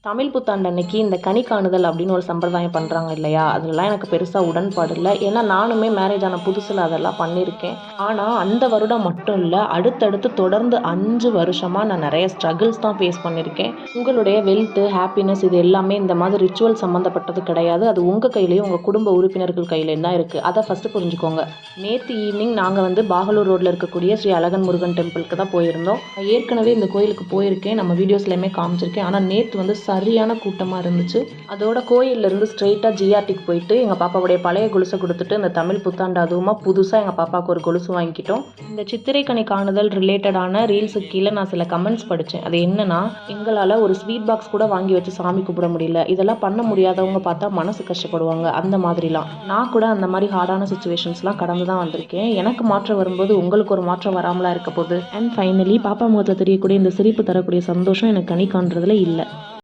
தமிழ் புத்தாண்டு அன்னைக்கு இந்த கனி காணுதல் அப்படின்னு ஒரு சம்பிரதாயம் பண்ணுறாங்க இல்லையா? அதுலலாம் எனக்கு பெருசாக உடன்பாடு இல்லை. ஏன்னா நானுமே மேரேஜ் ஆன புதுசில் அதெல்லாம் பண்ணியிருக்கேன். ஆனால் அந்த வருடம் மட்டும் இல்லை, அடுத்தடுத்து தொடர்ந்து 5 வருஷமாக நான் நிறைய ஸ்ட்ரகிள்ஸ் தான் ஃபேஸ் பண்ணியிருக்கேன். உங்களுடைய வெல்த்து, ஹாப்பினஸ் இது எல்லாமே இந்த மாதிரி ரிச்சுவல் சம்மந்தப்பட்டது கிடையாது. அது உங்கள் கையிலையும் உங்கள் குடும்ப உறுப்பினர்கள் கையிலையும் தான் இருக்குது. அதை ஃபஸ்ட்டு புரிஞ்சுக்கோங்க. நேற்று ஈவினிங் நாங்கள் வந்து பாகலூர் ரோட்டில் இருக்கக்கூடிய ஸ்ரீ அழகன் முருகன் டெம்பிளுக்கு தான் போயிருந்தோம். ஏற்கனவே இந்த கோயிலுக்கு போயிருக்கேன், நம்ம வீடியோஸ்லையுமே காமிச்சிருக்கேன். ஆனால் நேற்று வந்து சரியான கூட்டமாக இருந்துச்சு. அதோட கோயிலிருந்து ஸ்ட்ரெயிட்டாக ஜிஆர்டிக்கு போயிட்டு எங்கள் பாப்பாவுடைய பழைய கொலுசை கொடுத்துட்டு இந்த தமிழ் புத்தாண்டு அதுவுமா புதுசாக எங்கள் பாப்பாவுக்கு ஒரு கொலுசு வாங்கிக்கிட்டோம். இந்த சித்திரை கனி காணுதல் ரிலேட்டடான ரீல்ஸுக்கு கீழே நான் சில கமெண்ட்ஸ் படித்தேன். அது என்னன்னா, எங்களால் ஒரு ஸ்வீட் பாக்ஸ் கூட வாங்கி வச்சு சாமி கும்பிட முடியல, இதெல்லாம் பண்ண முடியாதவங்க பார்த்தா மனசு கஷ்டப்படுவாங்க, அந்த மாதிரிலாம். நான் கூட அந்த மாதிரி ஹார்டான சுச்சுவேஷன்ஸ்லாம் கடந்து தான் வந்திருக்கேன். எனக்கு மாற்றம் வரும்போது உங்களுக்கு ஒரு மாற்றம் வராமலா இருக்க போகுது. அண்ட் ஃபைனலி பாப்பா முகத்தில் தெரியக்கூடிய இந்த சிரிப்பு தரக்கூடிய சந்தோஷம் எனக்கு கனி காண்றதுல இல்லை.